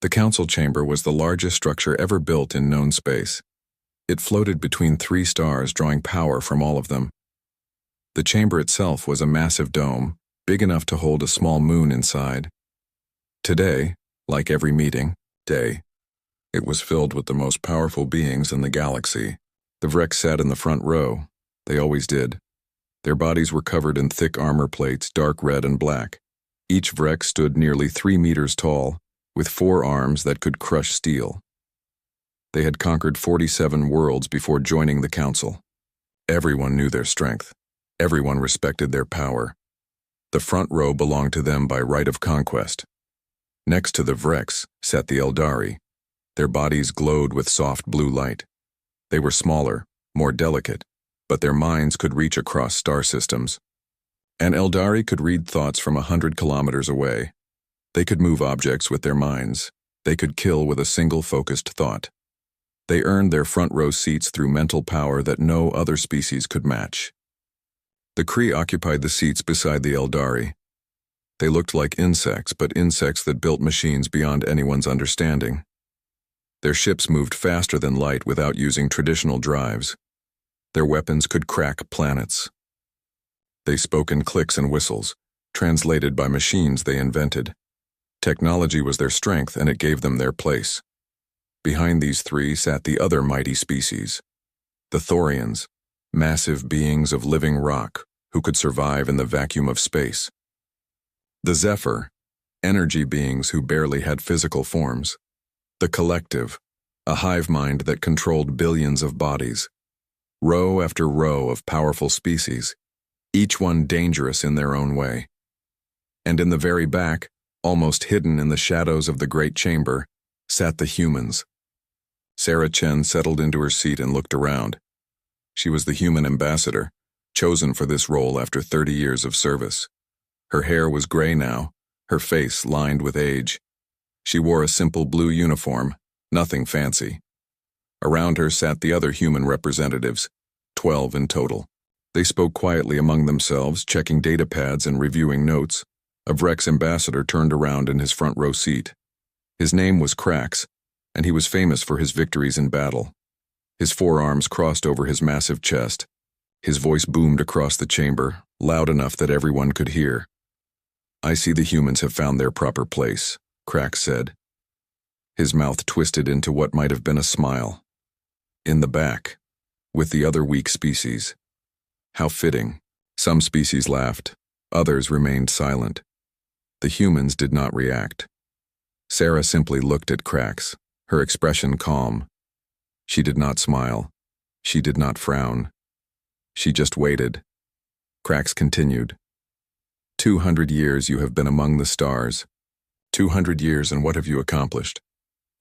The council chamber was the largest structure ever built in known space. It floated between 3 stars, drawing power from all of them. The chamber itself was a massive dome, big enough to hold a small moon inside. Today, like every meeting day, it was filled with the most powerful beings in the galaxy. The Vrex sat in the front row. They always did. Their bodies were covered in thick armor plates, dark red and black. Each Vrex stood nearly 3 meters tall, with 4 arms that could crush steel. They had conquered 47 worlds before joining the council. Everyone knew their strength. Everyone respected their power. The front row belonged to them by right of conquest. Next to the Vrex sat the Eldari. Their bodies glowed with soft blue light. They were smaller, more delicate, but their minds could reach across star systems. An Eldari could read thoughts from 100 kilometers away. They could move objects with their minds. They could kill with a single focused thought. They earned their front row seats through mental power that no other species could match. The Kree occupied the seats beside the Eldari. They looked like insects, but insects that built machines beyond anyone's understanding. Their ships moved faster than light without using traditional drives. Their weapons could crack planets. They spoke in clicks and whistles, translated by machines they invented. Technology was their strength, and it gave them their place. Behind these 3 sat the other mighty species, the Thorians, massive beings of living rock who could survive in the vacuum of space. The Zephyr, energy beings who barely had physical forms. The Collective, a hive mind that controlled billions of bodies. Row after row of powerful species, each one dangerous in their own way. And in the very back, almost hidden in the shadows of the great chamber, sat the humans. Sarah Chen settled into her seat and looked around. She was the human ambassador, chosen for this role after 30 years of service. Her hair was gray now, her face lined with age. She wore a simple blue uniform, nothing fancy. Around her sat the other human representatives, 12 in total. They spoke quietly among themselves, checking data pads and reviewing notes. A Vrex ambassador turned around in his front row seat. His name was Krax, and he was famous for his victories in battle. His forearms crossed over his massive chest. His voice boomed across the chamber, loud enough that everyone could hear. "I see the humans have found their proper place," Krax said. His mouth twisted into what might have been a smile. In the back, with the other weak species. How fitting. Some species laughed. Others remained silent. The humans did not react. Sarah simply looked at Krax, her expression calm. She did not smile. She did not frown. She just waited. Krax continued. 200 years you have been among the stars. 200 years, and what have you accomplished?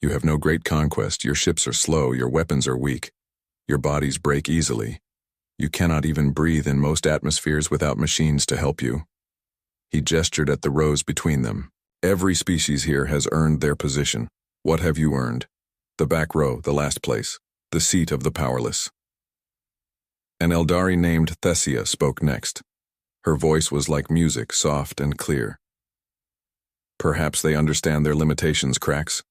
You have no great conquest. Your ships are slow. Your weapons are weak. Your bodies break easily. You cannot even breathe in most atmospheres without machines to help you. He gestured at the rows between them. Every species here has earned their position. What have you earned? The back row, the last place, the seat of the powerless. An Eldari named Thessia spoke next. Her voice was like music, soft and clear. Perhaps they understand their limitations, Krax.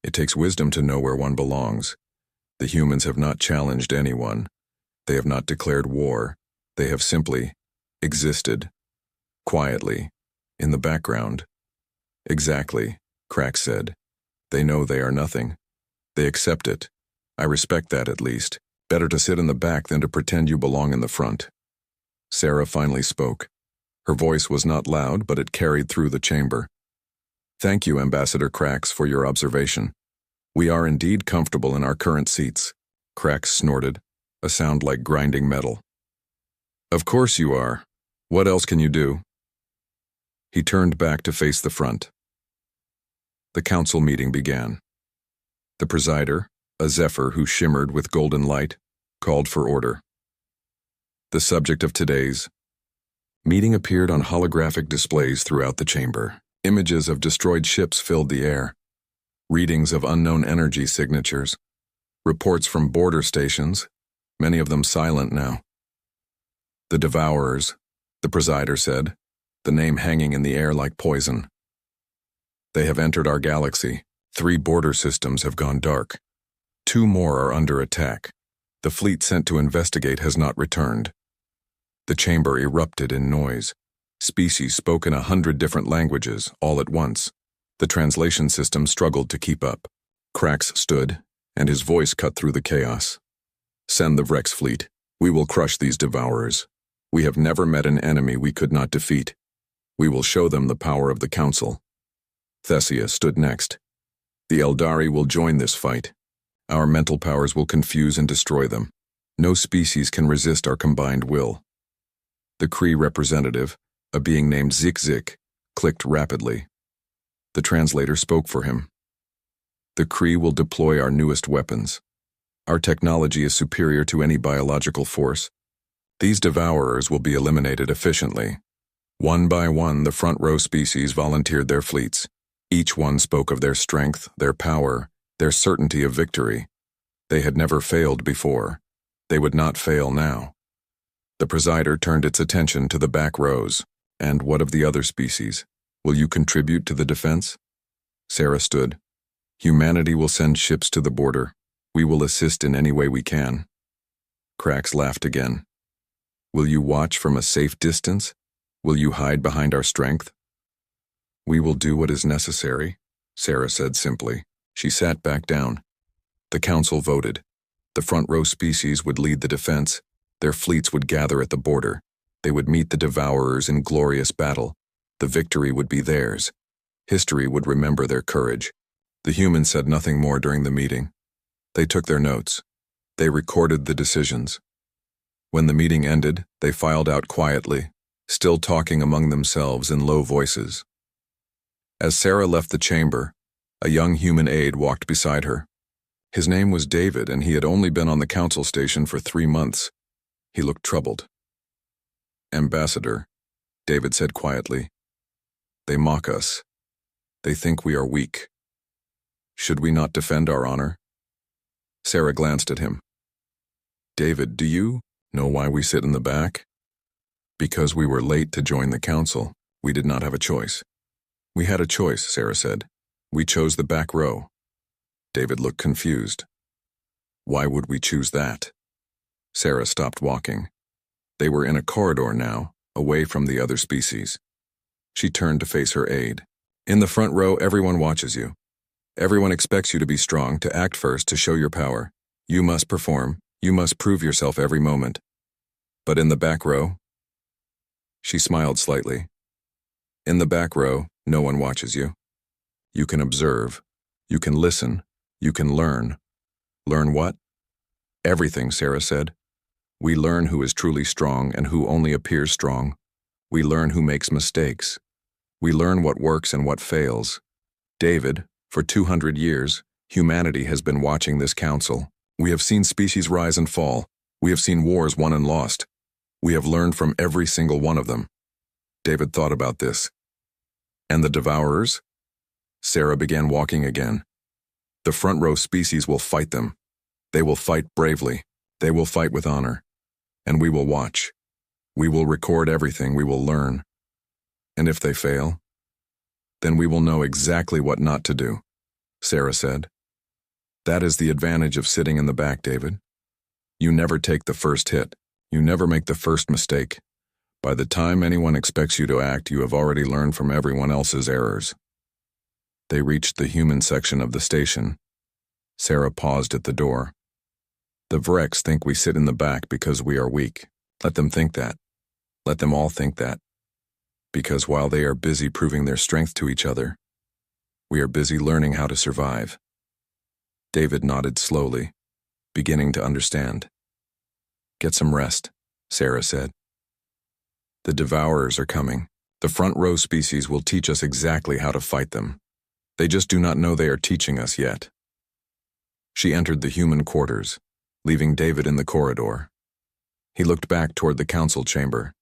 It takes wisdom to know where one belongs. The humans have not challenged anyone. They have not declared war. They have simply existed. Quietly, in the background. Exactly, Krax said. They know they are nothing. They accept it. I respect that at least. Better to sit in the back than to pretend you belong in the front. Sarah finally spoke. Her voice was not loud, but it carried through the chamber. Thank you, Ambassador Krax, for your observation. We are indeed comfortable in our current seats. Krax snorted, a sound like grinding metal. Of course you are. What else can you do? He turned back to face the front. The council meeting began. The presider, a Zephyr who shimmered with golden light, called for order. The subject of today's meeting appeared on holographic displays throughout the chamber. Images of destroyed ships filled the air. Readings of unknown energy signatures. Reports from border stations, many of them silent now. The Devourers, the presider said, the name hanging in the air like poison. They have entered our galaxy, 3 border systems have gone dark. 2 more are under attack. The fleet sent to investigate has not returned. The chamber erupted in noise. Species spoke in 100 different languages, all at once. The translation system struggled to keep up. Krax stood, and his voice cut through the chaos. "Send the Vrex fleet. We will crush these devourers. We have never met an enemy we could not defeat. We will show them the power of the Council." Thessia stood next. "The Eldari will join this fight. Our mental powers will confuse and destroy them. No species can resist our combined will." The Kree representative, a being named Zik, clicked rapidly. The translator spoke for him. "The Kree will deploy our newest weapons. Our technology is superior to any biological force. These devourers will be eliminated efficiently." One by one, the front row species volunteered their fleets. Each one spoke of their strength, their power, their certainty of victory. They had never failed before. They would not fail now. The presider turned its attention to the back rows. "And what of the other species? Will you contribute to the defense?" Sarah stood. "Humanity will send ships to the border. We will assist in any way we can." Krax laughed again. "Will you watch from a safe distance? Will you hide behind our strength?" "We will do what is necessary," Sarah said simply. She sat back down. The council voted. The front row species would lead the defense. Their fleets would gather at the border. They would meet the devourers in glorious battle. The victory would be theirs. History would remember their courage. The humans said nothing more during the meeting. They took their notes. They recorded the decisions. When the meeting ended, they filed out quietly, still talking among themselves in low voices. As Sarah left the chamber, a young human aide walked beside her. His name was David, and he had only been on the council station for 3 months. He looked troubled. "Ambassador," David said quietly, "they mock us. They think we are weak. Should we not defend our honor?" Sarah glanced at him. "David, do you know why we sit in the back?" "Because we were late to join the council. We did not have a choice." "We had a choice," Sarah said. "We chose the back row." David looked confused. "Why would we choose that?" Sarah stopped walking. They were in a corridor now, away from the other species. She turned to face her aide. "In the front row, everyone watches you. Everyone expects you to be strong, to act first, to show your power. You must perform. You must prove yourself every moment. But in the back row," she smiled slightly, "in the back row, no one watches you. You can observe. You can listen. You can learn." "Learn what?" "Everything," Sarah said. "We learn who is truly strong and who only appears strong. We learn who makes mistakes. We learn what works and what fails. David, for 200 years, humanity has been watching this council. We have seen species rise and fall. We have seen wars won and lost. We have learned from every single one of them." David thought about this. "And the devourers?" Sarah began walking again. "The front row species will fight them. They will fight bravely. They will fight with honor. And we will watch. We will record everything. We will learn. And if they fail, then we will know exactly what not to do," Sarah said. "That is the advantage of sitting in the back, David. You never take the first hit. You never make the first mistake. By the time anyone expects you to act, you have already learned from everyone else's errors." They reached the human section of the station. Sarah paused at the door. "The Vrex think we sit in the back because we are weak. Let them think that. Let them all think that. Because while they are busy proving their strength to each other, we are busy learning how to survive." David nodded slowly, beginning to understand. "Get some rest," Sarah said. "The devourers are coming. The front row species will teach us exactly how to fight them. They just do not know they are teaching us yet." She entered the human quarters, leaving David in the corridor. He looked back toward the council chamber,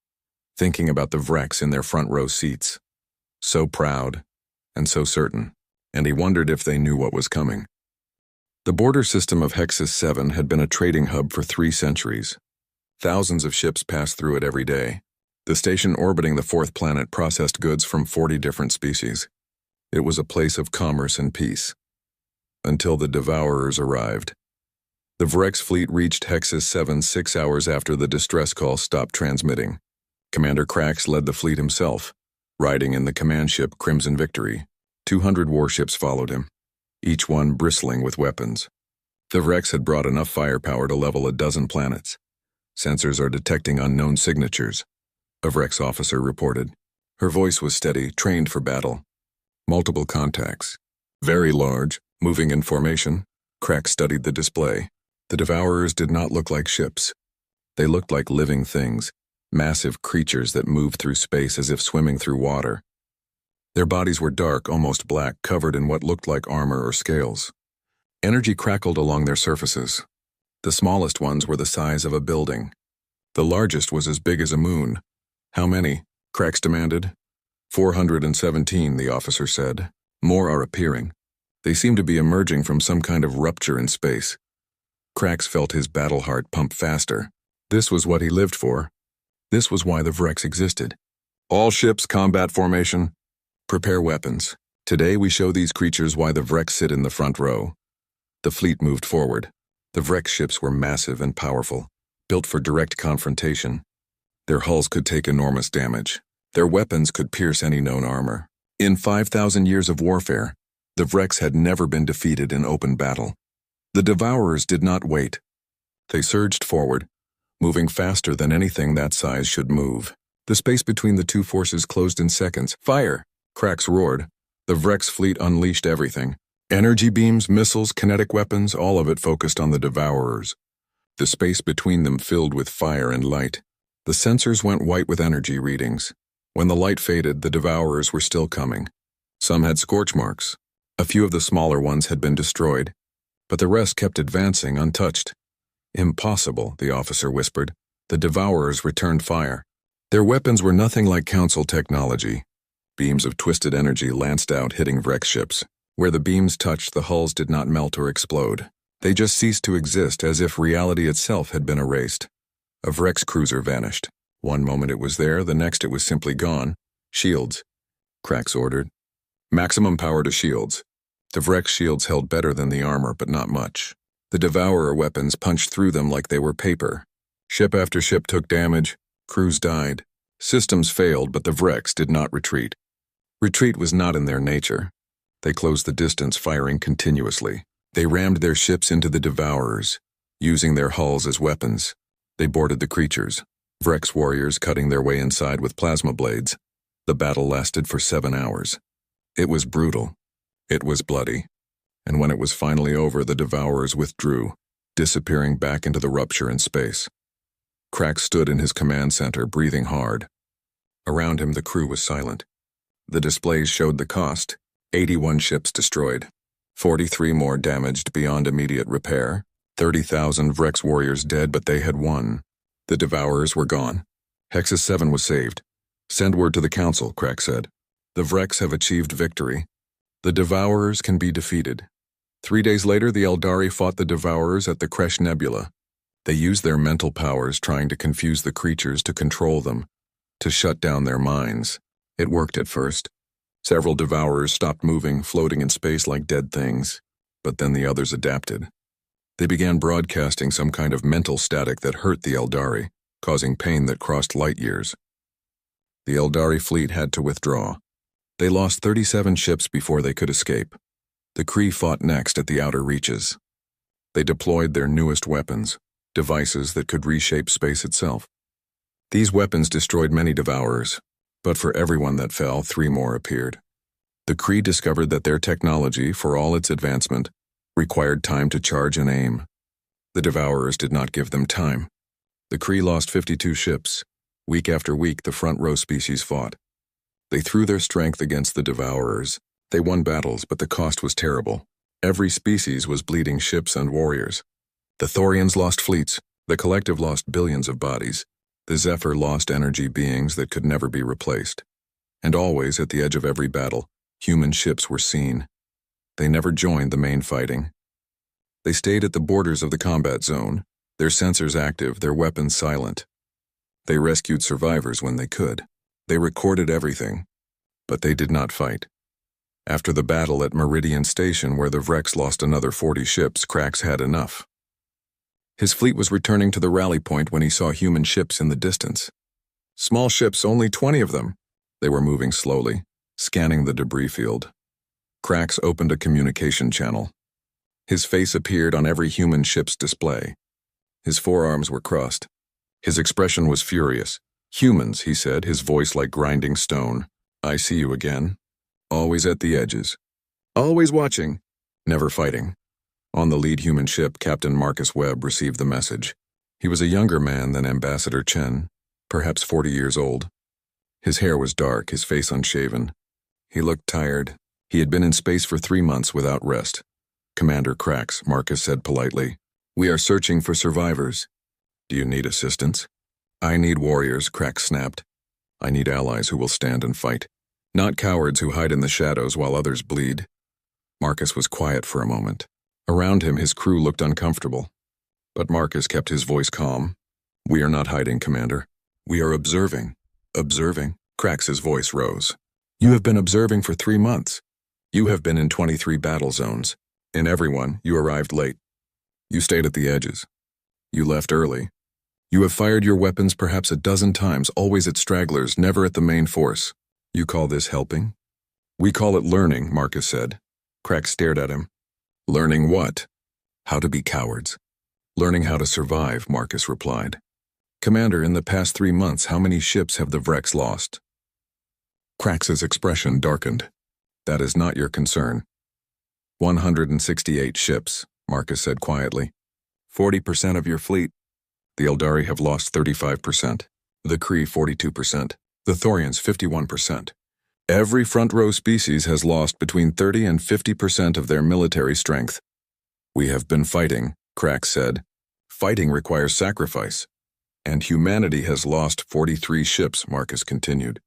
thinking about the Vrex in their front row seats. So proud, and so certain, and he wondered if they knew what was coming. The border system of Hexus 7 had been a trading hub for 3 centuries. Thousands of ships passed through it every day. The station orbiting the 4th planet processed goods from 40 different species. It was a place of commerce and peace. until the Devourers arrived. The Vrex fleet reached Hexus 7 6 hours after the distress call stopped transmitting. Commander Krax led the fleet himself, riding in the command ship Crimson Victory. 200 warships followed him, each one bristling with weapons. The Vrex had brought enough firepower to level a dozen planets. Sensors are detecting unknown signatures, a Vrex officer reported. Her voice was steady, trained for battle. Multiple contacts. Very large, moving in formation. Krax studied the display. The Devourers did not look like ships. They looked like living things, massive creatures that moved through space as if swimming through water. Their bodies were dark, almost black, covered in what looked like armor or scales. Energy crackled along their surfaces. The smallest ones were the size of a building. The largest was as big as a moon. How many? Krax demanded. 417, the officer said. More are appearing. They seem to be emerging from some kind of rupture in space. Krax felt his battle heart pump faster. This was what he lived for. This was why the Vrex existed. All ships, combat formation. Prepare weapons. Today we show these creatures why the Vrex sit in the front row. The fleet moved forward. The Vrex ships were massive and powerful, built for direct confrontation. Their hulls could take enormous damage. Their weapons could pierce any known armor. In 5,000 years of warfare, the Vrex had never been defeated in open battle. The Devourers did not wait. They surged forward, moving faster than anything that size should move. The space between the two forces closed in seconds. Fire! Krax roared. The Vrex fleet unleashed everything. Energy beams, missiles, kinetic weapons, all of it focused on the Devourers. The space between them filled with fire and light. The sensors went white with energy readings. When the light faded, the Devourers were still coming. Some had scorch marks. A few of the smaller ones had been destroyed, but the rest kept advancing untouched. Impossible, the officer whispered. The Devourers returned fire. Their weapons were nothing like Council technology. Beams of twisted energy lanced out, hitting Vrex ships. Where the beams touched, the hulls did not melt or explode. They just ceased to exist, as if reality itself had been erased. A Vrex cruiser vanished. One moment it was there, the next it was simply gone. Shields, Krax ordered. Maximum power to shields. The Vrex shields held better than the armor, but not much. The Devourer weapons punched through them like they were paper. Ship after ship took damage. Crews died. Systems failed, but the Vrex did not retreat. Retreat was not in their nature. They closed the distance, firing continuously. They rammed their ships into the Devourers, using their hulls as weapons. They boarded the creatures, Vrex warriors cutting their way inside with plasma blades. The battle lasted for 7 hours. It was brutal. It was bloody. And when it was finally over, the Devourers withdrew, disappearing back into the rupture in space. Krax stood in his command center, breathing hard. Around him, the crew was silent. The displays showed the cost. 81 ships destroyed. 43 more damaged beyond immediate repair. 30,000 Vrex warriors dead, but they had won. The Devourers were gone. Hexus 7 was saved. Send word to the Council, Krax said. The Vrex have achieved victory. The Devourers can be defeated. 3 days later, the Eldari fought the Devourers at the Kresh Nebula. They used their mental powers, trying to confuse the creatures to control them, to shut down their minds. It worked at first. Several Devourers stopped moving, floating in space like dead things. But then the others adapted. They began broadcasting some kind of mental static that hurt the Eldari, causing pain that crossed light years. The Eldari fleet had to withdraw. They lost 37 ships before they could escape. The Kree fought next at the outer reaches. They deployed their newest weapons, devices that could reshape space itself. These weapons destroyed many Devourers, but for everyone that fell, 3 more appeared. The Kree discovered that their technology, for all its advancement, required time to charge and aim. The Devourers did not give them time. The Kree lost 52 ships. Week after week, the front row species fought. They threw their strength against the Devourers. They won battles, but the cost was terrible. Every species was bleeding ships and warriors. The Thorians lost fleets. The Collective lost billions of bodies. The Zephyr lost energy beings that could never be replaced. And always, at the edge of every battle, human ships were seen. They never joined the main fighting. They stayed at the borders of the combat zone, their sensors active, their weapons silent. They rescued survivors when they could. They recorded everything, but they did not fight. After the battle at Meridian Station where the Vrex lost another 40 ships, Krax had enough. His fleet was returning to the rally point when he saw human ships in the distance. Small ships, only 20 of them. They were moving slowly, scanning the debris field. Krax opened a communication channel. His face appeared on every human ship's display. His forearms were crossed. His expression was furious. "Humans," he said, his voice like grinding stone. "I see you again. Always at the edges. Always watching. Never fighting." On the lead human ship, Captain Marcus Webb received the message. He was a younger man than Ambassador Chen, perhaps 40 years old. His hair was dark, his face unshaven. He looked tired. He had been in space for 3 months without rest. "Commander Krax," Marcus said politely. "We are searching for survivors. Do you need assistance?" "I need warriors," Krax snapped. "I need allies who will stand and fight, not cowards who hide in the shadows while others bleed." Marcus was quiet for a moment. Around him, his crew looked uncomfortable. But Marcus kept his voice calm. "We are not hiding, Commander. We are observing." "Observing?" Krax's voice rose. "You have been observing for 3 months. You have been in 23 battle zones. In every one, you arrived late. You stayed at the edges. You left early. You have fired your weapons perhaps a dozen times, always at stragglers, never at the main force. You call this helping?" "We call it learning," Marcus said. Krax stared at him. "Learning what?" "How to be cowards." "Learning how to survive," Marcus replied. "Commander, in the past 3 months, how many ships have the Vrex lost?" Krax's expression darkened. "That is not your concern." 168 ships, Marcus said quietly. 40% of your fleet. The Eldari have lost 35%. The Kree 42%. The Thorians 51%. Every front-row species has lost between 30 and 50% of their military strength. "We have been fighting," Krax said. "Fighting requires sacrifice. And humanity has lost 43 ships," Marcus continued.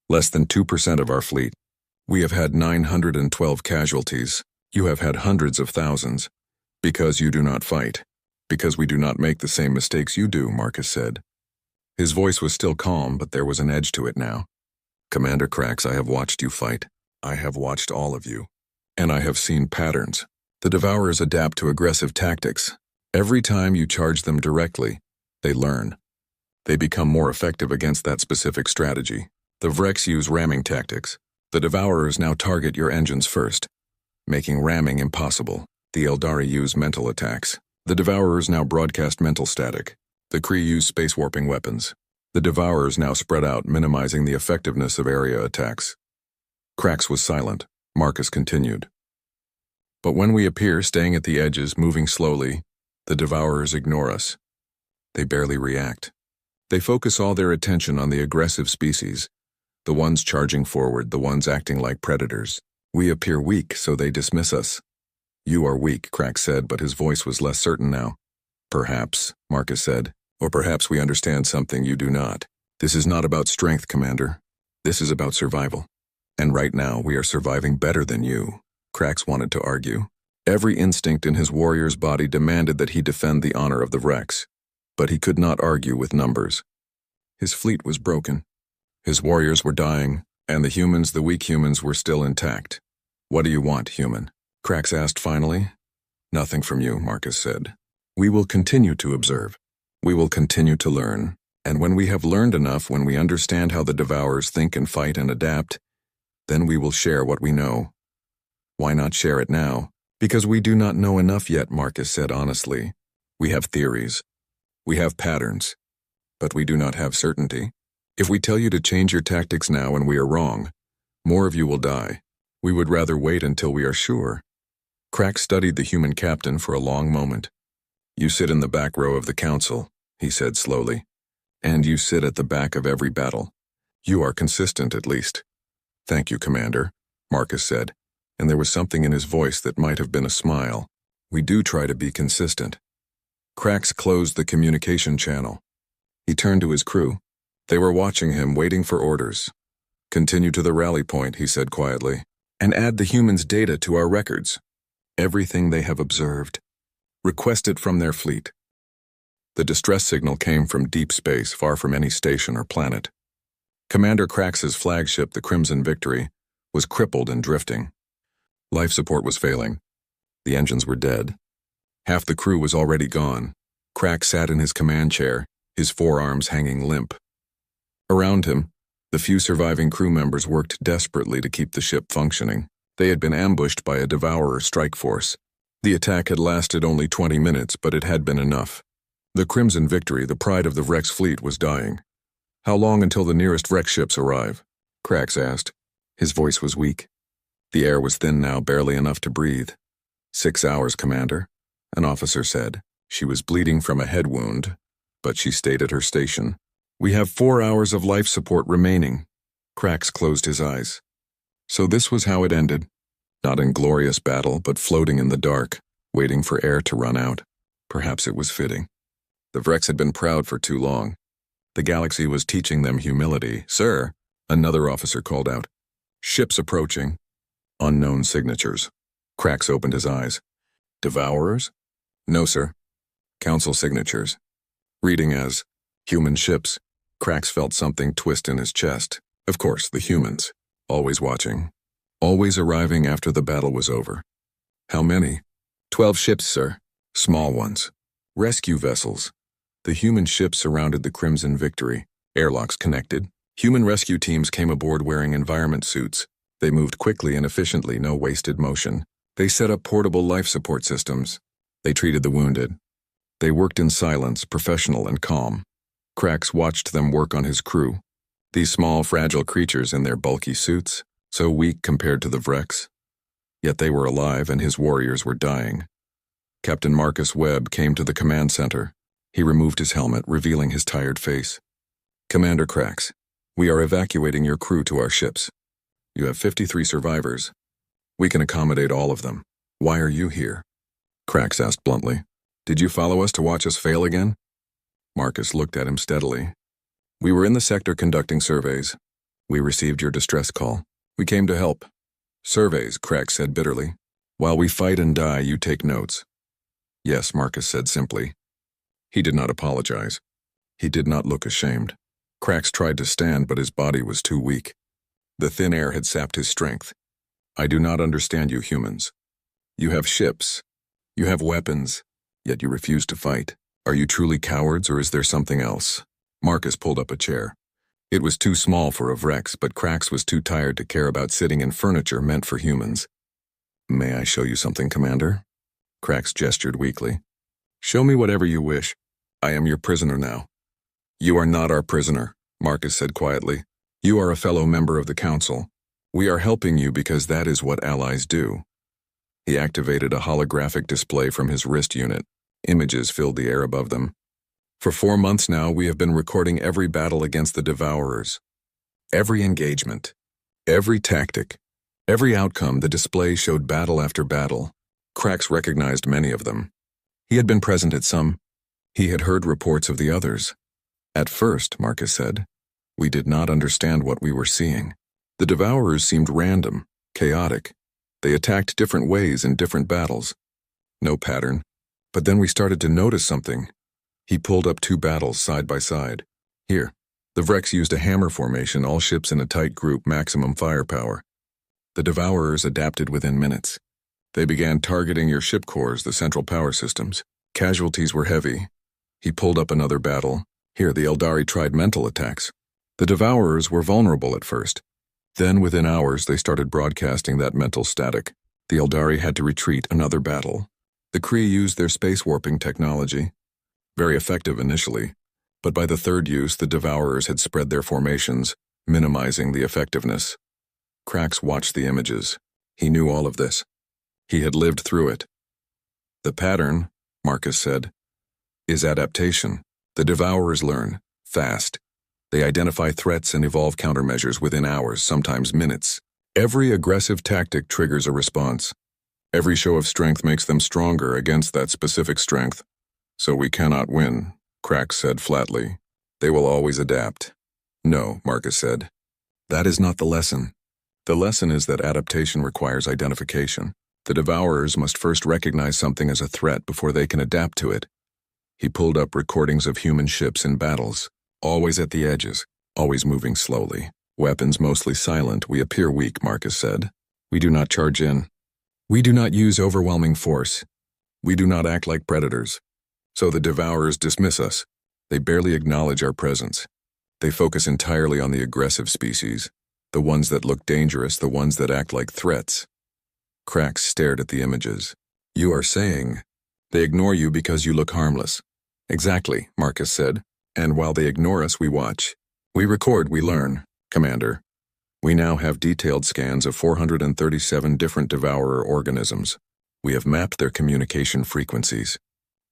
"Less than 2% of our fleet. We have had 912 casualties. You have had hundreds of thousands. Because you do not fight. Because we do not make the same mistakes you do," Marcus said. His voice was still calm, but there was an edge to it now. "Commander Krax, I have watched you fight. I have watched all of you. And I have seen patterns. The Devourers adapt to aggressive tactics. Every time you charge them directly, they learn. They become more effective against that specific strategy. The Vrex use ramming tactics. The Devourers now target your engines first, making ramming impossible. The Eldari use mental attacks. The Devourers now broadcast mental static. The Kree use space-warping weapons. The Devourers now spread out, minimizing the effectiveness of area attacks." Krax was silent. Marcus continued. "But when we appear, staying at the edges, moving slowly, the Devourers ignore us. They barely react. They focus all their attention on the aggressive species, the ones charging forward, the ones acting like predators. We appear weak, so they dismiss us." "You are weak," Krax said, but his voice was less certain now. "Perhaps," Marcus said. "Or perhaps we understand something you do not. This is not about strength, Commander. This is about survival. And right now, we are surviving better than you." Krax wanted to argue. Every instinct in his warrior's body demanded that he defend the honor of the Vrex. But he could not argue with numbers. His fleet was broken. His warriors were dying, and the humans, the weak humans, were still intact. "What do you want, human?" Krax asked finally. "Nothing from you," Marcus said. "We will continue to observe. We will continue to learn. And when we have learned enough, when we understand how the Devourers think and fight and adapt, then we will share what we know." "Why not share it now?" "Because we do not know enough yet," Marcus said honestly. "We have theories. We have patterns. But we do not have certainty. If we tell you to change your tactics now and we are wrong, more of you will die. We would rather wait until we are sure." Krax studied the human captain for a long moment. "You sit in the back row of the council," he said slowly. "And you sit at the back of every battle. You are consistent, at least." "Thank you, Commander," Marcus said, and there was something in his voice that might have been a smile. "We do try to be consistent." Krax closed the communication channel. He turned to his crew. They were watching him, waiting for orders. "Continue to the rally point," he said quietly, "and add the humans' data to our records. Everything they have observed. Request it from their fleet." The distress signal came from deep space, far from any station or planet. Commander Krax's flagship, the Crimson Victory, was crippled and drifting. Life support was failing. The engines were dead. Half the crew was already gone. Crack sat in his command chair, his forearms hanging limp. Around him, the few surviving crew members worked desperately to keep the ship functioning. They had been ambushed by a Devourer strike force. The attack had lasted only 20 minutes, but it had been enough. The Crimson Victory, the pride of the Vrex fleet, was dying. How long until the nearest Vrex ships arrive? Krax asked. His voice was weak. The air was thin now, barely enough to breathe. 6 hours, Commander, an officer said. She was bleeding from a head wound, but she stayed at her station. We have 4 hours of life support remaining. Krax closed his eyes. So this was how it ended. Not in glorious battle, but floating in the dark, waiting for air to run out. Perhaps it was fitting. The Vrex had been proud for too long. The galaxy was teaching them humility. Sir, another officer called out. Ships approaching. Unknown signatures. Krax opened his eyes. Devourers? No, sir. Council signatures. Reading as human ships. Krax felt something twist in his chest. Of course, the humans. Always watching. Always arriving after the battle was over. How many? 12 ships, sir. Small ones. Rescue vessels. The human ships surrounded the Crimson Victory. Airlocks connected. Human rescue teams came aboard wearing environment suits. They moved quickly and efficiently, no wasted motion. They set up portable life support systems. They treated the wounded. They worked in silence, professional and calm. Krax watched them work on his crew. These small, fragile creatures in their bulky suits, so weak compared to the Vrex. Yet they were alive and his warriors were dying. Captain Marcus Webb came to the command center. He removed his helmet, revealing his tired face. Commander Krax, we are evacuating your crew to our ships. You have 53 survivors. We can accommodate all of them. Why are you here? Krax asked bluntly. Did you follow us to watch us fail again? Marcus looked at him steadily. We were in the sector conducting surveys. We received your distress call. We came to help. Surveys, Krax said bitterly. While we fight and die, you take notes. Yes, Marcus said simply. He did not apologize. He did not look ashamed. Krax tried to stand, but his body was too weak. The thin air had sapped his strength. I do not understand you humans. You have ships. You have weapons, yet you refuse to fight. Are you truly cowards, or is there something else? Marcus pulled up a chair. It was too small for a Vrex, but Krax was too tired to care about sitting in furniture meant for humans. May I show you something, Commander? Krax gestured weakly. Show me whatever you wish. I am your prisoner now. You are not our prisoner, Marcus said quietly. You are a fellow member of the Council. We are helping you because that is what allies do. He activated a holographic display from his wrist unit. Images filled the air above them. For 4 months now, we have been recording every battle against the Devourers. Every engagement. Every tactic. Every outcome. The display showed battle after battle. Krax recognized many of them. He had been present at some. He had heard reports of the others. At first, Marcus said, we did not understand what we were seeing. The Devourers seemed random, chaotic. They attacked different ways in different battles. No pattern. But then we started to notice something. He pulled up 2 battles side by side. Here, the Vrex used a hammer formation, all ships in a tight group, maximum firepower. The Devourers adapted within minutes. They began targeting your ship cores, the central power systems. Casualties were heavy. He pulled up another battle. Here, the Eldari tried mental attacks. The Devourers were vulnerable at first. Then, within hours, they started broadcasting that mental static. The Eldari had to retreat. Another battle. The Kree used their space warping technology. Very effective initially, but by the 3rd use, the Devourers had spread their formations, minimizing the effectiveness. Krax watched the images. He knew all of this. He had lived through it. The pattern, Marcus said, is adaptation. The Devourers learn, fast. They identify threats and evolve countermeasures within hours, sometimes minutes. Every aggressive tactic triggers a response. Every show of strength makes them stronger against that specific strength. So we cannot win, Krax said flatly. They will always adapt. No, Marcus said. That is not the lesson. The lesson is that adaptation requires identification. The Devourers must first recognize something as a threat before they can adapt to it. He pulled up recordings of human ships in battles, always at the edges, always moving slowly. Weapons mostly silent, we appear weak, Marcus said. We do not charge in. We do not use overwhelming force. We do not act like predators. So the devourers dismiss us. They barely acknowledge our presence. They focus entirely on the aggressive species, the ones that look dangerous, the ones that act like threats. Krax stared at the images. You are saying they ignore you because you look harmless. Exactly, Marcus said. And while they ignore us, we watch. We record, we learn, Commander. We now have detailed scans of 437 different devourer organisms. We have mapped their communication frequencies.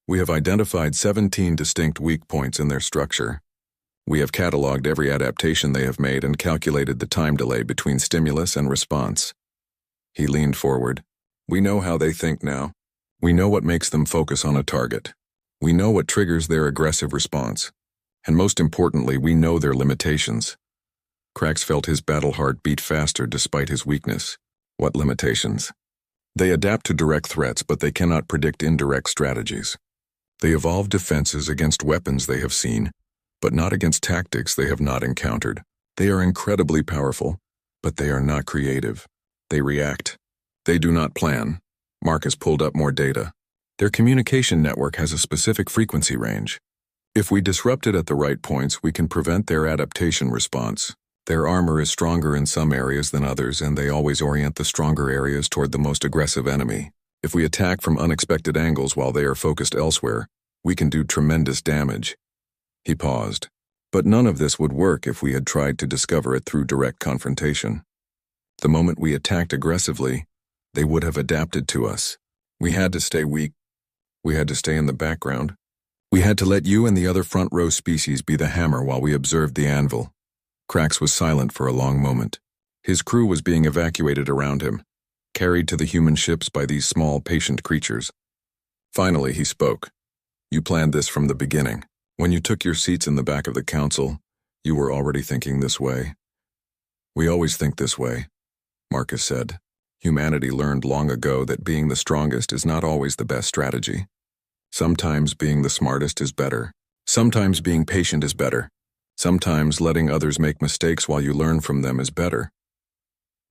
We have identified 17 distinct weak points in their structure. We have cataloged every adaptation they have made and calculated the time delay between stimulus and response. He leaned forward. We know how they think now. We know what makes them focus on a target. We know what triggers their aggressive response. And most importantly, we know their limitations. Krax felt his battle heart beat faster despite his weakness. What limitations? They adapt to direct threats, but they cannot predict indirect strategies. They evolve defenses against weapons they have seen, but not against tactics they have not encountered. They are incredibly powerful, but they are not creative. They react. They do not plan. Marcus pulled up more data. Their communication network has a specific frequency range. If we disrupt it at the right points, we can prevent their adaptation response. Their armor is stronger in some areas than others, and they always orient the stronger areas toward the most aggressive enemy. If we attack from unexpected angles while they are focused elsewhere, we can do tremendous damage. He paused. But none of this would work if we had tried to discover it through direct confrontation. The moment we attacked aggressively, they would have adapted to us. We had to stay weak. We had to stay in the background. We had to let you and the other front row species be the hammer while we observed the anvil. Krax was silent for a long moment. His crew was being evacuated around him, carried to the human ships by these small, patient creatures. Finally, he spoke. You planned this from the beginning. When you took your seats in the back of the council, you were already thinking this way. We always think this way, Marcus said. Humanity learned long ago that being the strongest is not always the best strategy. Sometimes being the smartest is better. Sometimes being patient is better. Sometimes letting others make mistakes while you learn from them is better.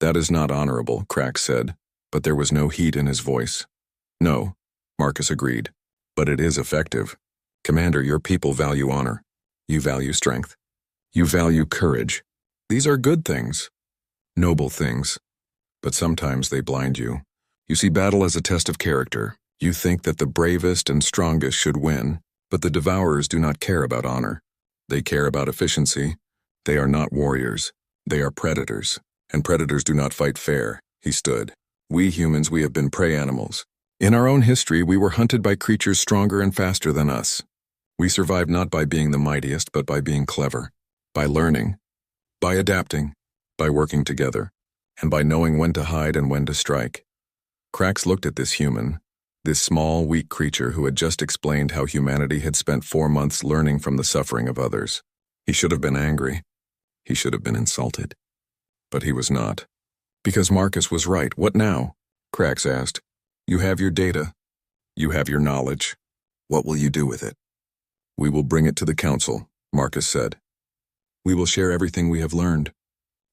That is not honorable, Krax said, but there was no heat in his voice. No, Marcus agreed, but it is effective. Commander, your people value honor. You value strength. You value courage. These are good things, noble things, but sometimes they blind you. You see battle as a test of character. You think that the bravest and strongest should win, but the devourers do not care about honor. They care about efficiency. They are not warriors. They are predators, and predators do not fight fair. He stood. We humans, we have been prey animals. In our own history, we were hunted by creatures stronger and faster than us. We survived not by being the mightiest, but by being clever, by learning, by adapting, by working together, and by knowing when to hide and when to strike. Krax looked at this human, this small, weak creature who had just explained how humanity had spent 4 months learning from the suffering of others. He should have been angry. He should have been insulted. But he was not. Because Marcus was right. What now? Krax asked. You have your data. You have your knowledge. What will you do with it? We will bring it to the council, Marcus said. We will share everything we have learned.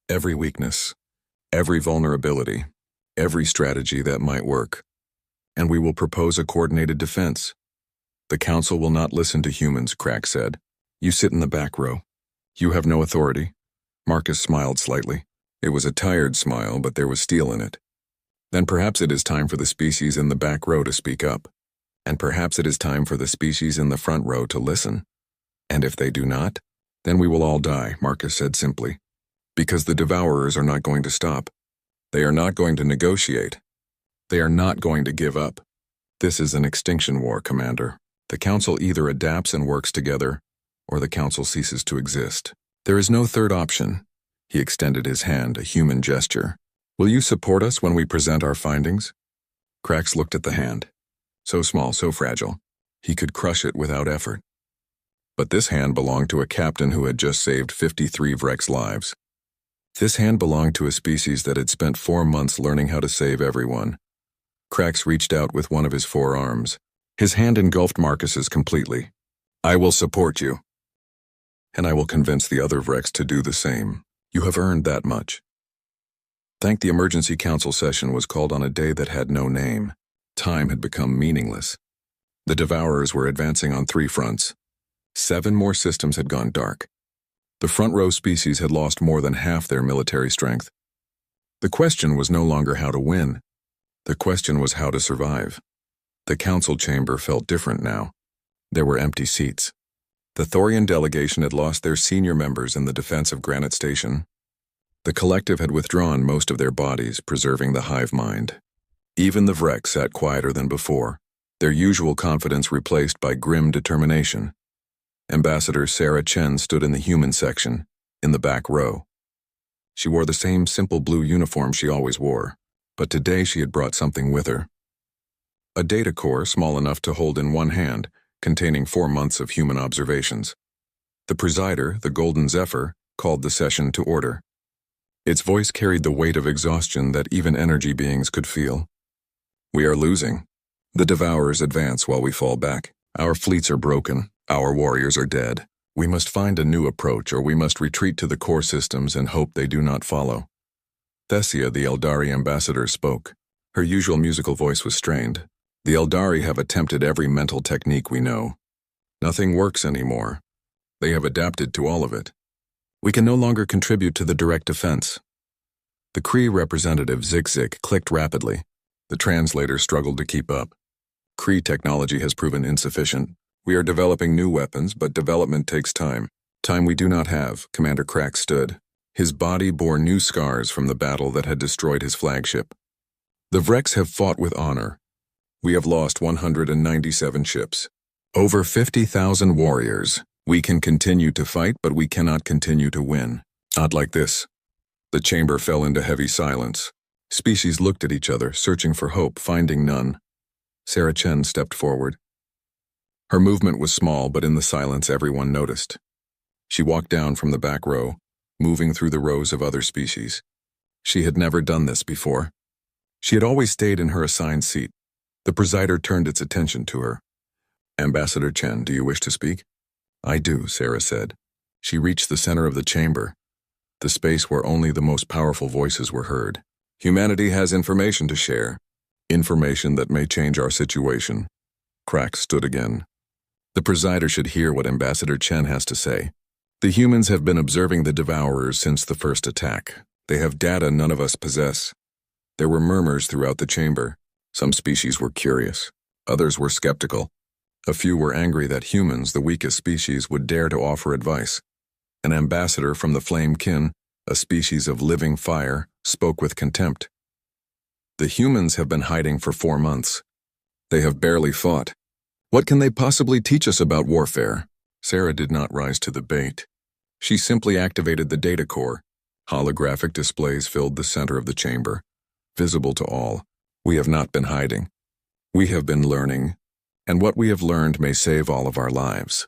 Every weakness, every vulnerability, every strategy that might work. And we will propose a coordinated defense. The council will not listen to humans, Krax said. You sit in the back row. You have no authority. Marcus smiled slightly. It was a tired smile, but there was steel in it. Then perhaps it is time for the species in the back row to speak up. And perhaps it is time for the species in the front row to listen. And if they do not, then we will all die, Marcus said simply. Because the devourers are not going to stop. They are not going to negotiate. They are not going to give up. This is an extinction war, Commander. The Council either adapts and works together, or the Council ceases to exist. There is no third option. He extended his hand, a human gesture. Will you support us when we present our findings? Krax looked at the hand. So small, so fragile. He could crush it without effort. But this hand belonged to a captain who had just saved 53 Vrex lives. This hand belonged to a species that had spent 4 months learning how to save everyone. Krax reached out with one of his 4 arms. His hand engulfed Marcus's completely. I will support you. And I will convince the other Vrex to do the same. You have earned that much. Thank the emergency council session was called on a day that had no name. Time had become meaningless. The Devourers were advancing on 3 fronts. 7 more systems had gone dark. The front row species had lost more than half their military strength. The question was no longer how to win. The question was how to survive. The council chamber felt different now. There were empty seats. The Thorian delegation had lost their senior members in the defense of Granite Station. The collective had withdrawn most of their bodies, preserving the hive mind. Even the Vreks sat quieter than before, their usual confidence replaced by grim determination. Ambassador Sarah Chen stood in the human section, in the back row. She wore the same simple blue uniform she always wore, but today she had brought something with her. A data core small enough to hold in one hand, containing 4 months of human observations. The presider, the Golden Zephyr, called the session to order. Its voice carried the weight of exhaustion that even energy beings could feel. We are losing. The Devourers advance while we fall back. Our fleets are broken. Our warriors are dead. We must find a new approach, or we must retreat to the core systems and hope they do not follow. Thessia, the Eldari ambassador, spoke. Her usual musical voice was strained. The Eldari have attempted every mental technique we know. Nothing works anymore. They have adapted to all of it. We can no longer contribute to the direct defense. The Kree representative Zik clicked rapidly. The translator struggled to keep up. Kree technology has proven insufficient. We are developing new weapons, but development takes time. Time we do not have, Commander Crack stood. His body bore new scars from the battle that had destroyed his flagship. The Vreks have fought with honor. We have lost 197 ships. Over 50,000 warriors. We can continue to fight, but we cannot continue to win. Not like this. The chamber fell into heavy silence. Species looked at each other, searching for hope, finding none. Sarah Chen stepped forward. Her movement was small, but in the silence everyone noticed. She walked down from the back row, moving through the rows of other species. She had never done this before. She had always stayed in her assigned seat. The presider turned its attention to her. Ambassador Chen, do you wish to speak? I do, Sarah said. She reached the center of the chamber, the space where only the most powerful voices were heard. Humanity has information to share. Information that may change our situation. Crack stood again. The presider should hear what Ambassador Chen has to say. The humans have been observing the Devourers since the first attack. They have data none of us possess. There were murmurs throughout the chamber. Some species were curious. Others were skeptical. A few were angry that humans, the weakest species, would dare to offer advice. An ambassador from the Flame Kin, a species of living fire, spoke with contempt. The humans have been hiding for 4 months. They have barely fought. What can they possibly teach us about warfare? Sarah did not rise to the bait. She simply activated the data core. Holographic displays filled the center of the chamber, visible to all. We have not been hiding. We have been learning, and what we have learned may save all of our lives.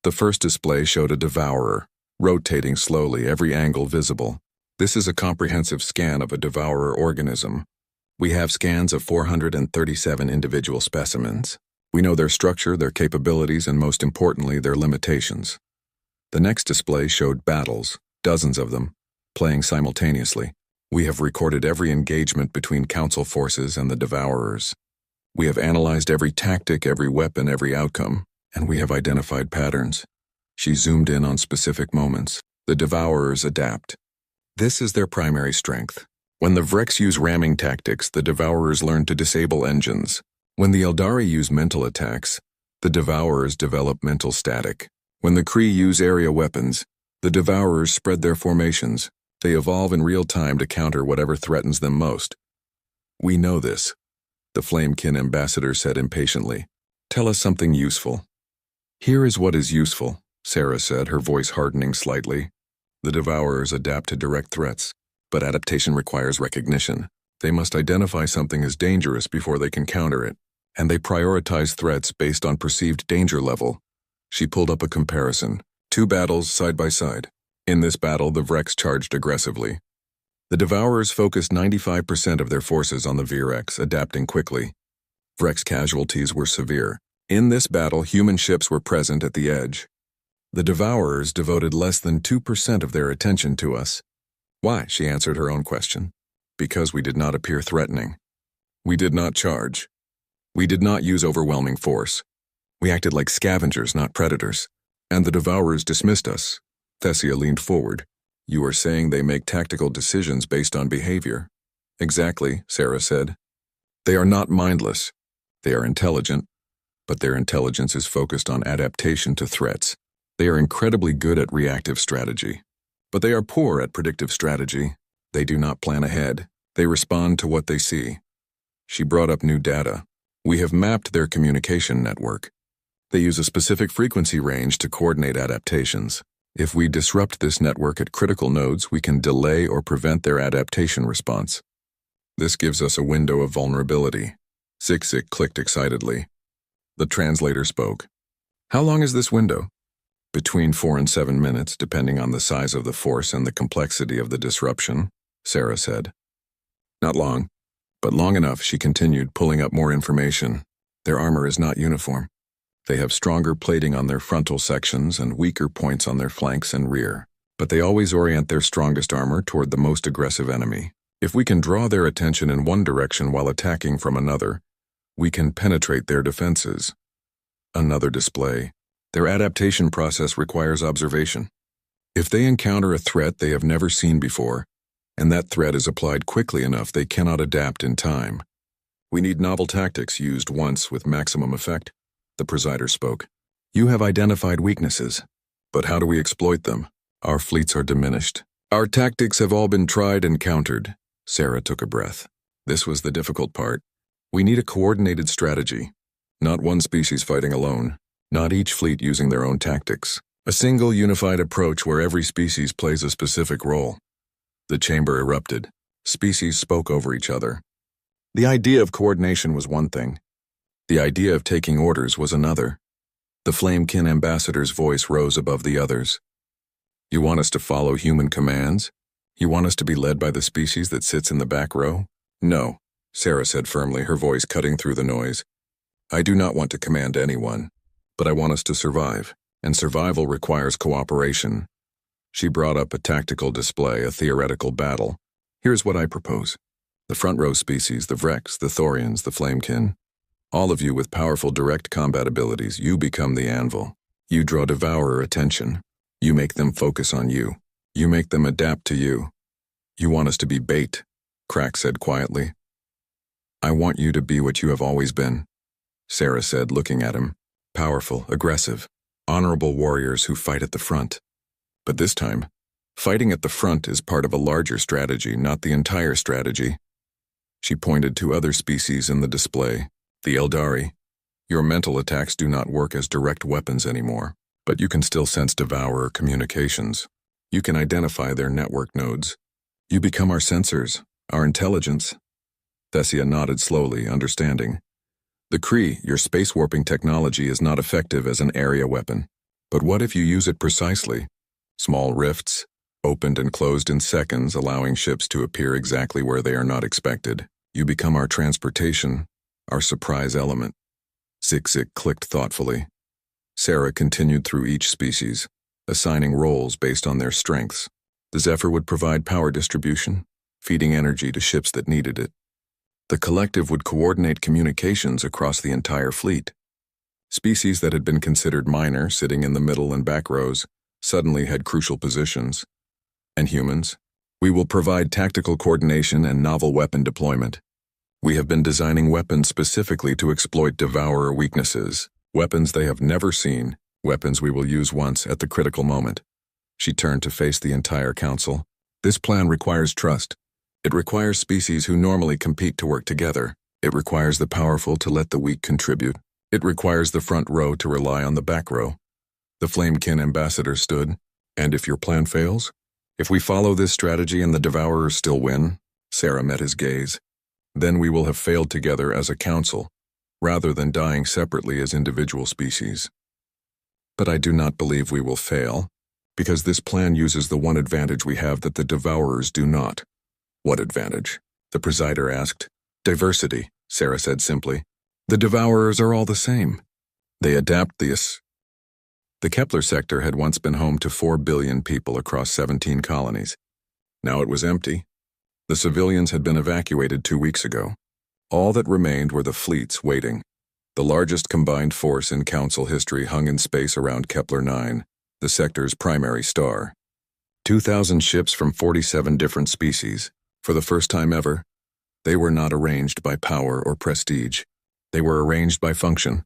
The first display showed a devourer, rotating slowly, every angle visible. This is a comprehensive scan of a devourer organism. We have scans of 437 individual specimens. We know their structure, their capabilities, and most importantly, their limitations. The next display showed battles, dozens of them, playing simultaneously. We have recorded every engagement between Council forces and the Devourers. We have analyzed every tactic, every weapon, every outcome, and we have identified patterns. She zoomed in on specific moments. The Devourers adapt. This is their primary strength. When the Vreks use ramming tactics, the Devourers learn to disable engines. When the Eldari use mental attacks, the Devourers develop mental static. When the Kree use area weapons, the Devourers spread their formations. They evolve in real time to counter whatever threatens them most. We know this, the Flamekin ambassador said impatiently. Tell us something useful. Here is what is useful, Sarah said, her voice hardening slightly. The Devourers adapt to direct threats, but adaptation requires recognition. They must identify something as dangerous before they can counter it, and they prioritize threats based on perceived danger level. She pulled up a comparison. 2 battles side by side. In this battle, the Vreks charged aggressively. The Devourers focused 95% of their forces on the Vreks, adapting quickly. Vreks casualties were severe. In this battle, human ships were present at the edge. The Devourers devoted less than 2% of their attention to us. Why? She answered her own question. Because we did not appear threatening. We did not charge. We did not use overwhelming force. We acted like scavengers, not predators. And the devourers dismissed us. Thessia leaned forward. You are saying they make tactical decisions based on behavior. Exactly, Sarah said. They are not mindless. They are intelligent, but their intelligence is focused on adaptation to threats. They are incredibly good at reactive strategy. But they are poor at predictive strategy. They do not plan ahead. They respond to what they see. She brought up new data. We have mapped their communication network. They use a specific frequency range to coordinate adaptations. If we disrupt this network at critical nodes, we can delay or prevent their adaptation response. This gives us a window of vulnerability. Zik clicked excitedly. The translator spoke. How long is this window? Between 4 and 7 minutes, depending on the size of the force and the complexity of the disruption, Sarah said. Not long, but long enough, she continued, pulling up more information. Their armor is not uniform. They have stronger plating on their frontal sections and weaker points on their flanks and rear, but they always orient their strongest armor toward the most aggressive enemy. If we can draw their attention in one direction while attacking from another, we can penetrate their defenses. Another display. Their adaptation process requires observation. If they encounter a threat they have never seen before, and that threat is applied quickly enough, they cannot adapt in time. We need novel tactics used once with maximum effect. The presider spoke. You have identified weaknesses, but how do we exploit them? Our fleets are diminished. Our tactics have all been tried and countered. Sarah took a breath. This was the difficult part. We need a coordinated strategy. Not one species fighting alone. Not each fleet using their own tactics. A single unified approach where every species plays a specific role. The chamber erupted. Species spoke over each other. The idea of coordination was one thing. The idea of taking orders was another. The Flamekin ambassador's voice rose above the others. You want us to follow human commands? You want us to be led by the species that sits in the back row? No, Sarah said firmly, her voice cutting through the noise. I do not want to command anyone, but I want us to survive, and survival requires cooperation. She brought up a tactical display, a theoretical battle. Here's what I propose. The front row species, the Vrex, the Thorians, the Flamekin, all of you with powerful direct combat abilities, you become the anvil. You draw devourer attention. You make them focus on you. You make them adapt to you. You want us to be bait, Crack said quietly. I want you to be what you have always been, Sarah said, looking at him. Powerful, aggressive, honorable warriors who fight at the front. But this time, fighting at the front is part of a larger strategy, not the entire strategy. She pointed to other species in the display. The Eldari. Your mental attacks do not work as direct weapons anymore, but you can still sense devourer communications. You can identify their network nodes. You become our sensors, our intelligence. Thessia nodded slowly, understanding. The Kree, your space warping technology, is not effective as an area weapon. But what if you use it precisely? Small rifts, opened and closed in seconds, allowing ships to appear exactly where they are not expected. You become our transportation, our surprise element. Zik clicked thoughtfully. Sarah continued through each species, assigning roles based on their strengths. The Zephyr would provide power distribution, feeding energy to ships that needed it. The Collective would coordinate communications across the entire fleet. Species that had been considered minor, sitting in the middle and back rows, suddenly had crucial positions. And humans? We will provide tactical coordination and novel weapon deployment. We have been designing weapons specifically to exploit devourer weaknesses, weapons they have never seen, weapons we will use once at the critical moment. She turned to face the entire council. This plan requires trust. It requires species who normally compete to work together. It requires the powerful to let the weak contribute. It requires the front row to rely on the back row. The Flamekin ambassador stood. And if your plan fails? If we follow this strategy and the devourers still win? Sarah met his gaze. Then we will have failed together as a council, rather than dying separately as individual species. But I do not believe we will fail, because this plan uses the one advantage we have that the devourers do not. What advantage? The presider asked. Diversity, Sarah said simply. The devourers are all the same. They adapt this. The Kepler sector had once been home to 4 billion people across 17 colonies. Now it was empty. The civilians had been evacuated 2 weeks ago. All that remained were the fleets waiting. The largest combined force in Council history hung in space around Kepler 9, the sector's primary star. 2,000 ships from 47 different species. For the first time ever, they were not arranged by power or prestige. They were arranged by function.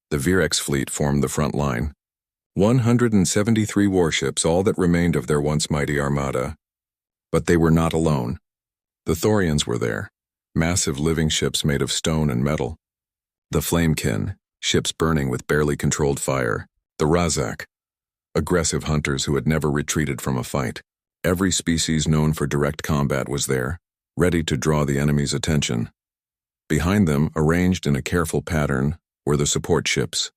The Virex fleet formed the front line. 173 warships, all that remained of their once mighty armada. But they were not alone. The Thorians were there, massive living ships made of stone and metal. The Flamekin, ships burning with barely controlled fire. The Razak, aggressive hunters who had never retreated from a fight. Every species known for direct combat was there, ready to draw the enemy's attention. Behind them, arranged in a careful pattern, were the support ships.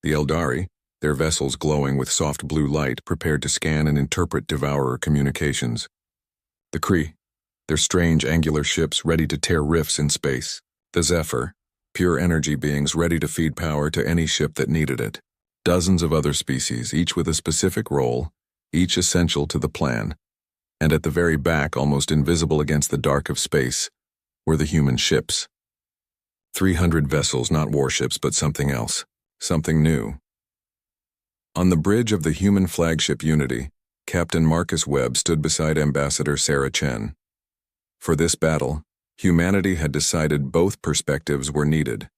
The Eldari, their vessels glowing with soft blue light, prepared to scan and interpret Devourer communications. The Kree, their strange angular ships ready to tear rifts in space. The Zephyr, pure energy beings ready to feed power to any ship that needed it. Dozens of other species, each with a specific role, each essential to the plan. And at the very back, almost invisible against the dark of space, were the human ships. 300 vessels, not warships, but something else, something new. On the bridge of the human flagship Unity, Captain Marcus Webb stood beside Ambassador Sarah Chen. For this battle, humanity had decided both perspectives were needed.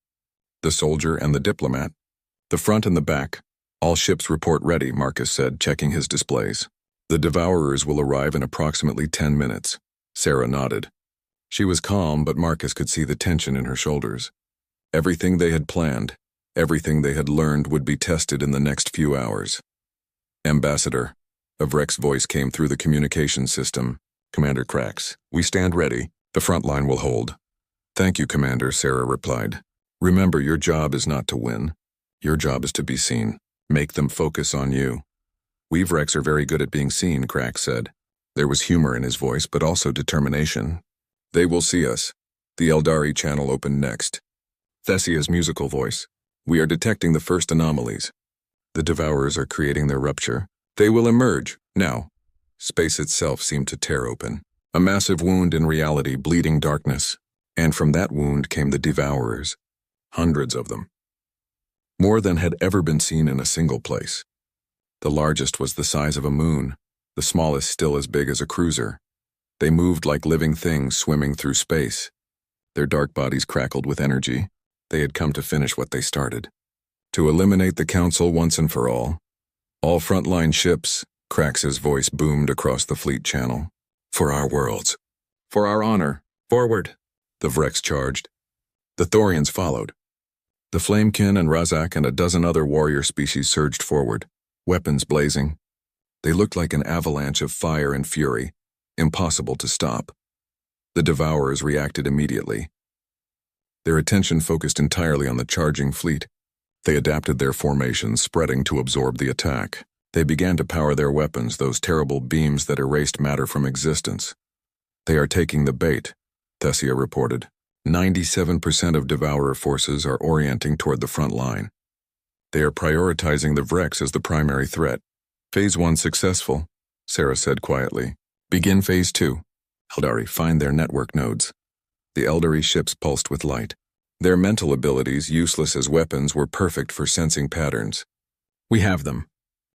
The soldier and the diplomat. The front and the back. All ships report ready, Marcus said, checking his displays. The Devourers will arrive in approximately 10 minutes. Sarah nodded. She was calm, but Marcus could see the tension in her shoulders. Everything they had planned, everything they had learned would be tested in the next few hours. Ambassador, a Vrex's voice came through the communication system. Commander Krax, we stand ready. The front line will hold. Thank you, Commander, Sarah replied. Remember, your job is not to win. Your job is to be seen. Make them focus on you. We Vrex are very good at being seen, Krax said. There was humor in his voice, but also determination. They will see us. The Eldari channel opened next. Thessia's musical voice. We are detecting the first anomalies. The Devourers are creating their rupture. They will emerge, now. Space itself seemed to tear open. A massive wound in reality, bleeding darkness. And from that wound came the Devourers. Hundreds of them. More than had ever been seen in a single place. The largest was the size of a moon, the smallest still as big as a cruiser. They moved like living things swimming through space. Their dark bodies crackled with energy. They had come to finish what they started. To eliminate the Council once and for all. All frontline ships, Krax's voice boomed across the fleet channel. For our worlds. For our honor. Forward. The Vrex charged. The Thorians followed. The Flamekin and Razak and a dozen other warrior species surged forward, weapons blazing. They looked like an avalanche of fire and fury, impossible to stop. The Devourers reacted immediately. Their attention focused entirely on the charging fleet. They adapted their formations, spreading to absorb the attack. They began to power their weapons, those terrible beams that erased matter from existence. They are taking the bait, Thessia reported. 97% of Devourer forces are orienting toward the front line. They are prioritizing the Vrex as the primary threat. Phase 1 successful, Sarah said quietly. Begin Phase 2. Eldari, find their network nodes. The Eldari ships pulsed with light. Their mental abilities, useless as weapons, were perfect for sensing patterns. We have them.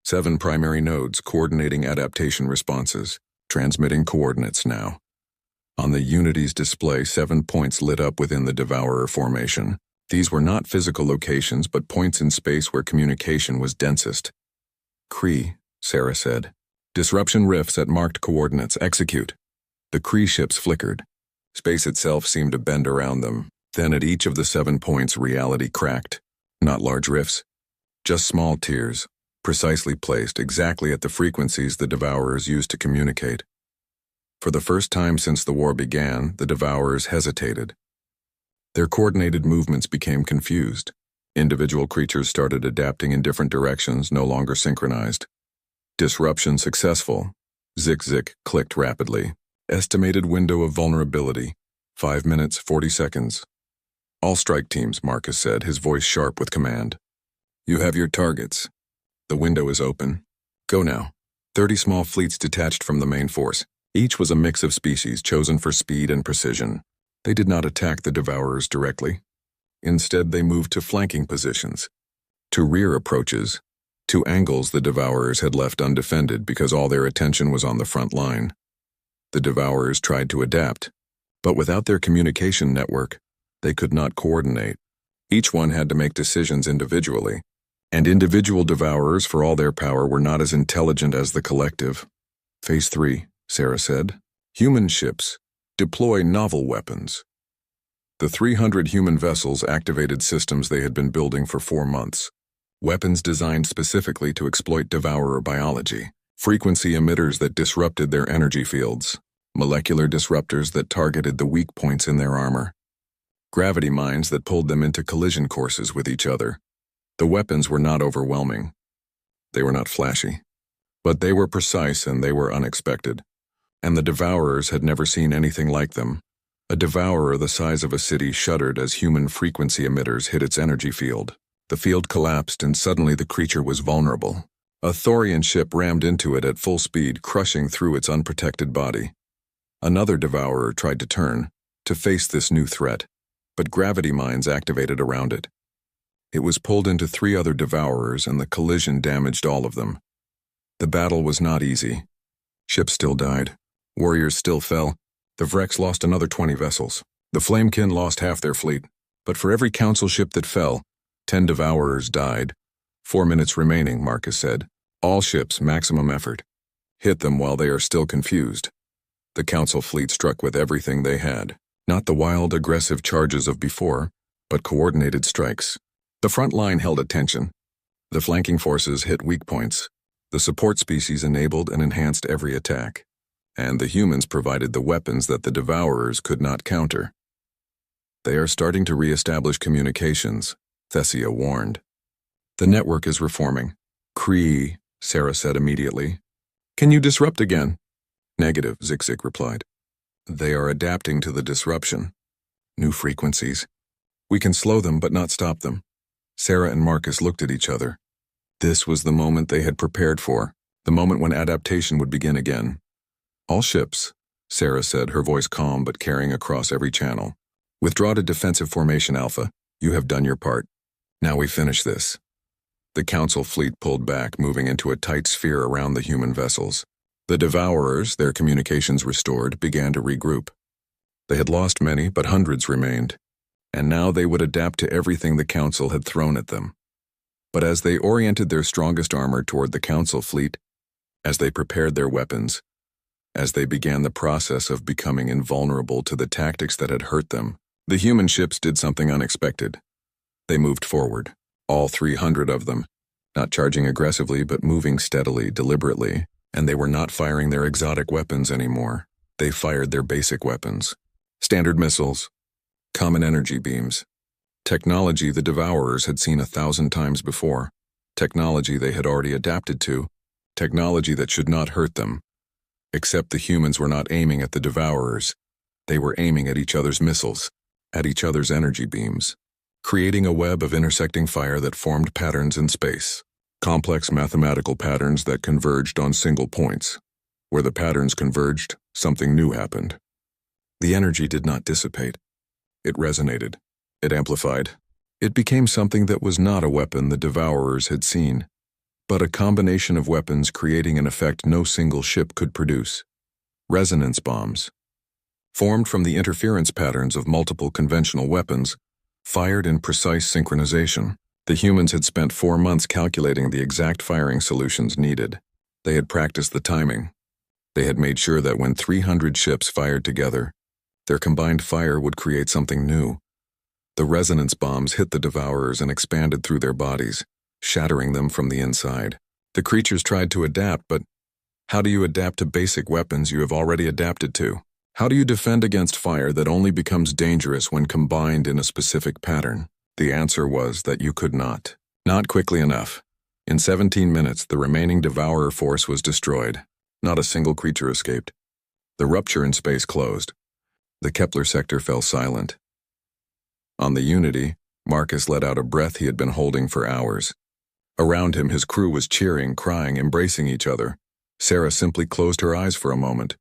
7 primary nodes coordinating adaptation responses, transmitting coordinates now. On the Unity's display, 7 points lit up within the Devourer formation. These were not physical locations, but points in space where communication was densest. Kree, Sarah said. Disruption rifts at marked coordinates. Execute. The Kree ships flickered. Space itself seemed to bend around them. Then at each of the 7 points, reality cracked. Not large rifts, just small tears, precisely placed exactly at the frequencies the Devourers used to communicate. For the first time since the war began, the Devourers hesitated. Their coordinated movements became confused. Individual creatures started adapting in different directions, no longer synchronized. Disruption successful. Zik clicked rapidly. Estimated window of vulnerability, 5 minutes, 40 seconds. All strike teams, Marcus said, his voice sharp with command. You have your targets. The window is open. Go now. 30 small fleets detached from the main force. Each was a mix of species chosen for speed and precision. They did not attack the Devourers directly. Instead, they moved to flanking positions, to rear approaches, to angles the Devourers had left undefended because all their attention was on the front line. The Devourers tried to adapt, but without their communication network, they could not coordinate. Each one had to make decisions individually, and individual Devourers, for all their power, were not as intelligent as the collective. Phase 3, Sarah said. Human ships. Deploy novel weapons. The 300 human vessels activated systems they had been building for 4 months. Weapons designed specifically to exploit Devourer biology. Frequency emitters that disrupted their energy fields. Molecular disruptors that targeted the weak points in their armor. Gravity mines that pulled them into collision courses with each other. The weapons were not overwhelming. They were not flashy. But they were precise and they were unexpected. And the Devourers had never seen anything like them. A Devourer the size of a city shuddered as human frequency emitters hit its energy field. The field collapsed and suddenly the creature was vulnerable. A Thorian ship rammed into it at full speed, crushing through its unprotected body. Another Devourer tried to turn, to face this new threat, but gravity mines activated around it. It was pulled into 3 other Devourers and the collision damaged all of them. The battle was not easy. Ships still died. Warriors still fell. The Vrex lost another 20 vessels. The Flamekin lost half their fleet. But for every council ship that fell, 10 Devourers died. 4 minutes remaining, Marcus said. All ships, maximum effort. Hit them while they are still confused. The council fleet struck with everything they had. Not the wild, aggressive charges of before, but coordinated strikes. The front line held attention. The flanking forces hit weak points. The support species enabled and enhanced every attack. And the humans provided the weapons that the Devourers could not counter. They are starting to re-establish communications, Thessia warned. The network is reforming. Kree, Sarah said immediately. Can you disrupt again? Negative, Zig replied. They are adapting to the disruption. New frequencies. We can slow them but not stop them. Sarah and Marcus looked at each other. This was the moment they had prepared for, the moment when adaptation would begin again. All ships, Sarah said, her voice calm but carrying across every channel. Withdraw to defensive formation Alpha. You have done your part. Now we finish this. The Council fleet pulled back, moving into a tight sphere around the human vessels. The Devourers, their communications restored, began to regroup. They had lost many, but hundreds remained. And now they would adapt to everything the Council had thrown at them. But as they oriented their strongest armor toward the Council fleet, as they prepared their weapons, as they began the process of becoming invulnerable to the tactics that had hurt them, the human ships did something unexpected. They moved forward, all 300 of them, not charging aggressively but moving steadily, deliberately, and they were not firing their exotic weapons anymore. They fired their basic weapons. Standard missiles, common energy beams, technology the Devourers had seen 1,000 times before, technology they had already adapted to, technology that should not hurt them. Except the humans were not aiming at the Devourers. They were aiming at each other's missiles, at each other's energy beams, creating a web of intersecting fire that formed patterns in space, complex mathematical patterns that converged on single points. Where the patterns converged, something new happened. The energy did not dissipate. It resonated. It amplified. It became something that was not a weapon the Devourers had seen, but a combination of weapons creating an effect no single ship could produce. Resonance bombs. Formed from the interference patterns of multiple conventional weapons, fired in precise synchronization. The humans had spent 4 months calculating the exact firing solutions needed. They had practiced the timing. They had made sure that when 300 ships fired together, their combined fire would create something new. The resonance bombs hit the Devourers and expanded through their bodies, shattering them from the inside. The creatures tried to adapt, but how do you adapt to basic weapons you have already adapted to? How do you defend against fire that only becomes dangerous when combined in a specific pattern? The answer was that you could not. Not quickly enough. In 17 minutes, the remaining Devourer force was destroyed. Not a single creature escaped. The rupture in space closed. The Kepler sector fell silent. On the Unity, Marcus let out a breath he had been holding for hours. Around him, his crew was cheering, crying, embracing each other. Sarah simply closed her eyes for a moment.